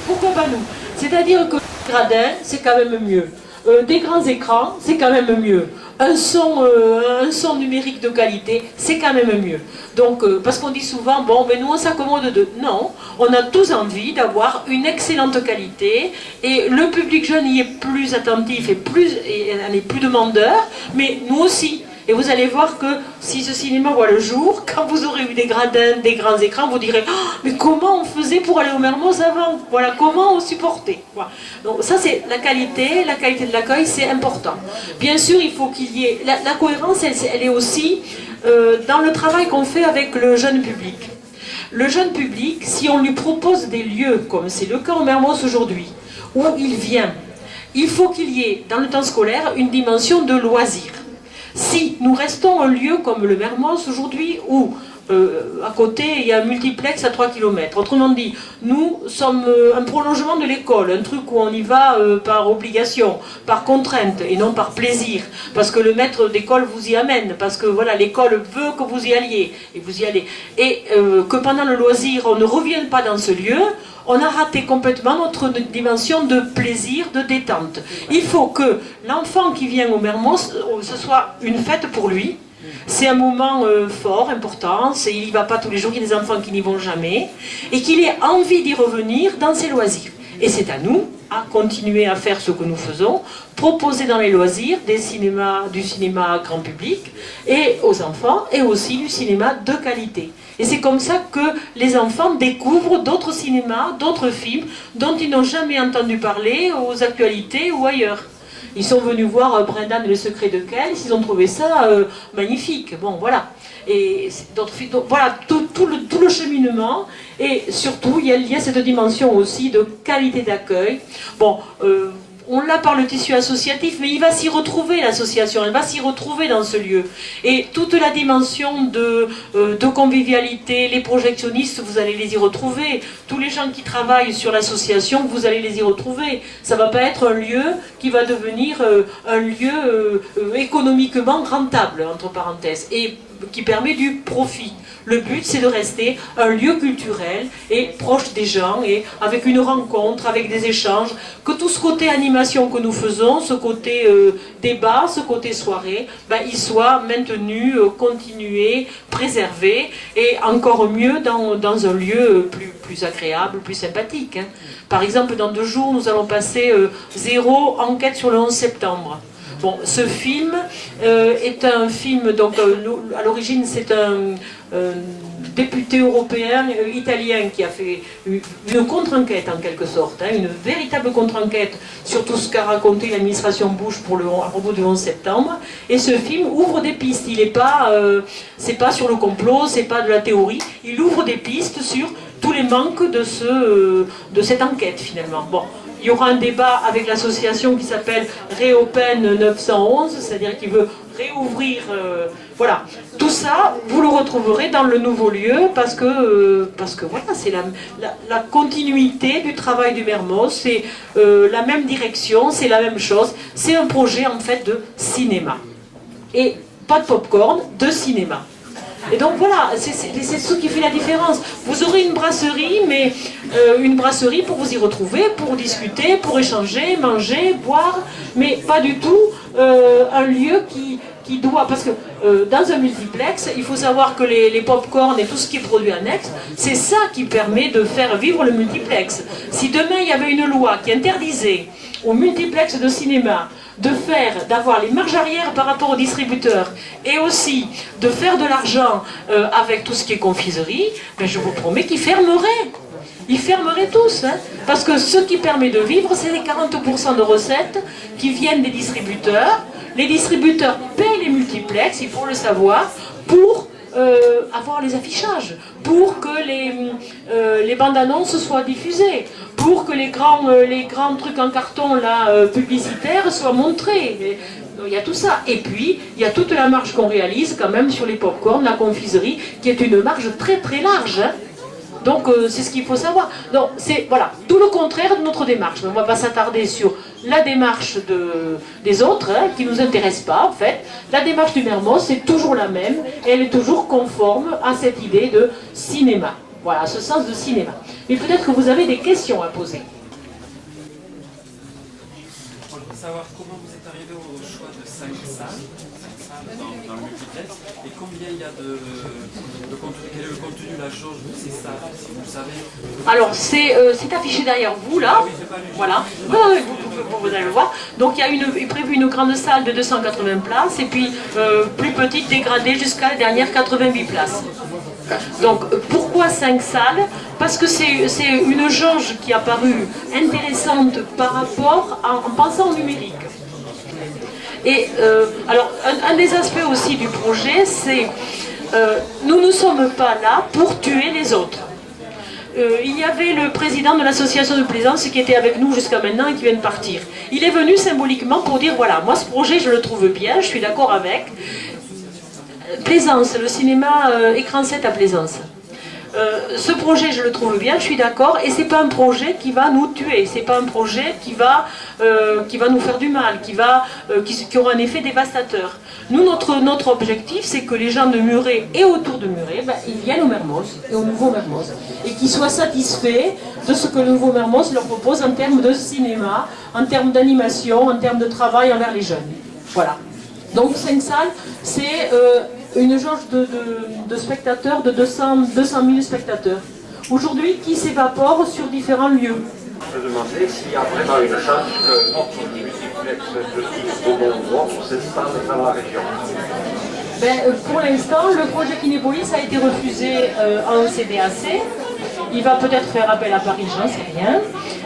Pourquoi pas nous? C'est-à-dire que les gradins, c'est quand même mieux. Des grands écrans, c'est quand même mieux. Un son numérique de qualité, c'est quand même mieux. Donc, parce qu'on dit souvent, bon, mais nous on s'accommode de... Non, on a tous envie d'avoir une excellente qualité, et le public jeune y est plus attentif et en est plus demandeur, mais nous aussi. Et vous allez voir que si ce cinéma voit le jour, quand vous aurez eu des gradins, des grands écrans, vous direz oh, mais comment on faisait pour aller au Mermoz avant? Voilà, comment on supportait. Voilà. Donc ça c'est la qualité de l'accueil, c'est important. Bien sûr, il faut qu'il y ait... La cohérence, elle est aussi dans le travail qu'on fait avec le jeune public. Le jeune public, si on lui propose des lieux, comme c'est le cas au Mermoz aujourd'hui, où il vient, il faut qu'il y ait, dans le temps scolaire, une dimension de loisir. Si nous restons un lieu comme le Mermoz aujourd'hui, où à côté il y a un multiplex à 3 km, autrement dit, nous sommes un prolongement de l'école, un truc où on y va par obligation, par contrainte et non par plaisir, parce que le maître d'école vous y amène, parce que voilà, l'école veut que vous y alliez, et vous y allez, et que pendant le loisir on ne revienne pas dans ce lieu, on a raté complètement notre dimension de plaisir, de détente. Il faut que l'enfant qui vient au Mermoz, ce soit une fête pour lui. C'est un moment fort, important, il n'y va pas tous les jours, il y a des enfants qui n'y vont jamais, et qu'il ait envie d'y revenir dans ses loisirs. Et c'est à nous à continuer à faire ce que nous faisons, proposer dans les loisirs du cinéma grand public, et aux enfants, et aussi du cinéma de qualité. Et c'est comme ça que les enfants découvrent d'autres cinémas, d'autres films dont ils n'ont jamais entendu parler aux actualités ou ailleurs. Ils sont venus voir Brendan et le secret de Kells, ils ont trouvé ça magnifique. Bon, voilà. Et d'autres films, donc, voilà, tout le cheminement. Et surtout, il y a cette dimension aussi de qualité d'accueil. Bon, on l'a par le tissu associatif, mais il va s'y retrouver, l'association, elle va s'y retrouver dans ce lieu. Et toute la dimension de convivialité, les projectionnistes, vous allez les y retrouver. Tous les gens qui travaillent sur l'association, vous allez les y retrouver. Ça ne va pas être un lieu qui va devenir un lieu économiquement rentable, entre parenthèses, et qui permet du profit. Le but, c'est de rester un lieu culturel et proche des gens, et avec une rencontre, avec des échanges, que tout ce côté animation que nous faisons, ce côté débat, ce côté soirée, ben, il soit maintenu, continué, préservé, et encore mieux dans un lieu plus agréable, plus sympathique. Hein. Par exemple, dans 2 jours, nous allons passer 0 enquête sur le 11 septembre. Bon, ce film est un film, donc à l'origine c'est un député européen italien qui a fait une contre-enquête en quelque sorte, hein, une véritable contre-enquête sur tout ce qu'a raconté l'administration Bush à propos du 11 septembre. Et ce film ouvre des pistes, il n'est pas, c'est pas sur le complot, c'est pas de la théorie, il ouvre des pistes sur tous les manques de cette enquête finalement. Bon. Il y aura un débat avec l'association qui s'appelle Réopen 911, c'est-à-dire qui veut réouvrir... voilà. Tout ça, vous le retrouverez dans le nouveau lieu parce que voilà, c'est la continuité du travail du Mermoz, c'est la même direction, c'est la même chose. C'est un projet en fait de cinéma. et pas de pop-corn, de cinéma. Et donc voilà, c'est ce qui fait la différence. Vous aurez une brasserie, mais une brasserie pour vous y retrouver, pour discuter, pour échanger, manger, boire, mais pas du tout un lieu qui doit... Parce que dans un multiplex, il faut savoir que les pop-corn et tout ce qui est produit annexe, c'est ça qui permet de faire vivre le multiplex. Si demain il y avait une loi qui interdisait au multiplex de cinéma d'avoir les marges arrière par rapport aux distributeurs et aussi de faire de l'argent avec tout ce qui est confiserie, ben je vous promets qu'ils fermeraient. Ils fermeraient tous, hein, parce que ce qui permet de vivre, c'est les 40% de recettes qui viennent des distributeurs. Les distributeurs payent les multiplex, il faut le savoir, pour avoir les affichages, pour que les bandes annonces soient diffusées, pour que les grands trucs en carton là, publicitaires soient montrés. Et, il y a tout ça. Et puis, il y a toute la marge qu'on réalise quand même sur les pop-corn, la confiserie, qui est une marge très très large. Hein. Donc c'est ce qu'il faut savoir. Donc c'est voilà, tout le contraire de notre démarche. Mais on ne va pas s'attarder sur la démarche des autres, hein, qui ne nous intéresse pas en fait. La démarche du Mermoz, c'est toujours la même, et elle est toujours conforme à cette idée de cinéma. Voilà, à ce sens de cinéma. Mais peut-être que vous avez des questions à poser. Je voudrais savoir comment vous êtes arrivé au choix de 5 salles dans le multiplex, et combien il y a de contenu, quel est le contenu de la jauge de ces salles, si vous le savez. Alors c'est affiché derrière vous là, oui, pas lu. Voilà, vous allez le voir. Donc il y a prévu une grande salle de 280 places et puis plus petite dégradée jusqu'à la dernière 88 places. Donc pourquoi 5 salles? Parce que c'est une jauge qui a paru intéressante par rapport en pensant au numérique. Et alors un des aspects aussi du projet, c'est nous ne sommes pas là pour tuer les autres. Il y avait le président de l'association de Plaisance qui était avec nous jusqu'à maintenant et qui vient de partir. Il est venu symboliquement pour dire voilà, moi ce projet je le trouve bien, je suis d'accord avec. Plaisance, le cinéma écran 7 à Plaisance. Ce projet je le trouve bien, je suis d'accord, et c'est pas un projet qui va nous tuer, c'est pas un projet qui va nous faire du mal, qui aura un effet dévastateur. Nous, notre objectif, c'est que les gens de Muret et autour de Muret, ben, ils viennent au Mermoz et au Nouveau Mermoz, et qu'ils soient satisfaits de ce que le Nouveau Mermoz leur propose en termes de cinéma, en termes d'animation, en termes de travail envers les jeunes. Voilà. Donc 5 salles, c'est une jauge de spectateurs, de 200 000 spectateurs. Aujourd'hui, qui s'évapore sur différents lieux. Je me demandais s'il y a vraiment une chance que notre multiplex de type Beaumont s'installe dans la région. Pour l'instant, le projet Kinépolis a été refusé en CDAC. Il va peut-être faire appel à Paris, j'en sais rien.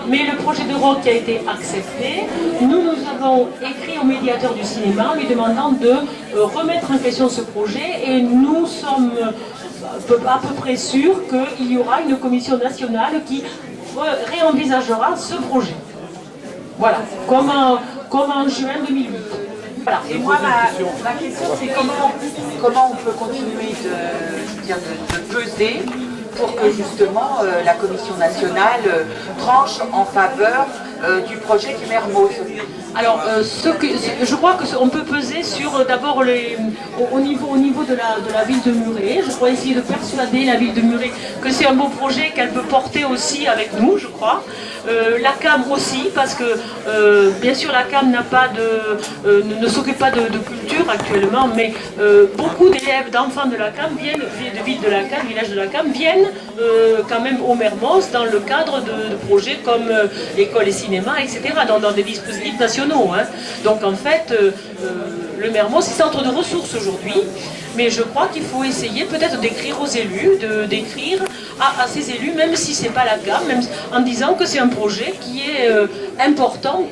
Mais le projet de ROC a été accepté. Nous avons écrit au médiateur du cinéma en lui demandant de remettre en question ce projet, et nous sommes à peu près sûrs qu'il y aura une commission nationale qui réenvisagera ce projet. Voilà, comme en juin 2008. Voilà. Et moi, ma question, c'est comment on peut continuer de peser pour que justement la Commission nationale tranche en faveur du projet du Mermoz. Alors, je crois qu'on peut peser sur d'abord au niveau de la ville de Muret. Je crois essayer de persuader la ville de Muret que c'est un beau projet qu'elle peut porter aussi avec nous, je crois. La CAM aussi, parce que bien sûr la CAM ne s'occupe pas de culture actuellement, mais beaucoup d'élèves, d'enfants de la CAM viennent, de ville de la CAM, village de la CAM, viennent quand même au Mermoz dans le cadre de projets comme école et cinéma, etc., dans des dispositifs nationaux. Hein. Donc en fait, le Mermoz, c'est centre de ressources aujourd'hui, mais je crois qu'il faut essayer peut-être d'écrire aux élus, d'écrire à ces élus, même si ce n'est pas la CAM, même en disant que c'est un projet qui est important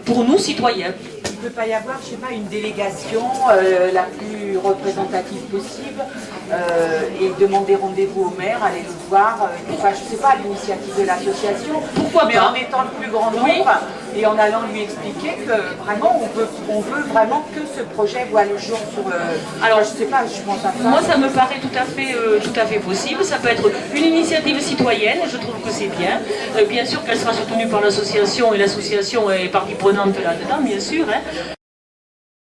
pour nous, citoyens. Il ne peut pas y avoir, je sais pas, une délégation la plus représentative possible et demander rendez-vous au maire, aller le voir, enfin, je ne sais pas, à l'initiative de l'association. Pourquoi mais pas? En étant le plus grand nombre, Oui. Et en allant lui expliquer que vraiment on veut vraiment que ce projet voit le jour sur... Alors, je sais pas, je pense à ça. Moi, ça me paraît tout à fait possible. Ça peut être une initiative citoyenne, je trouve que c'est bien. Bien sûr qu'elle sera soutenue par l'association, et l'association est partie prenante là-dedans, bien sûr. Hein.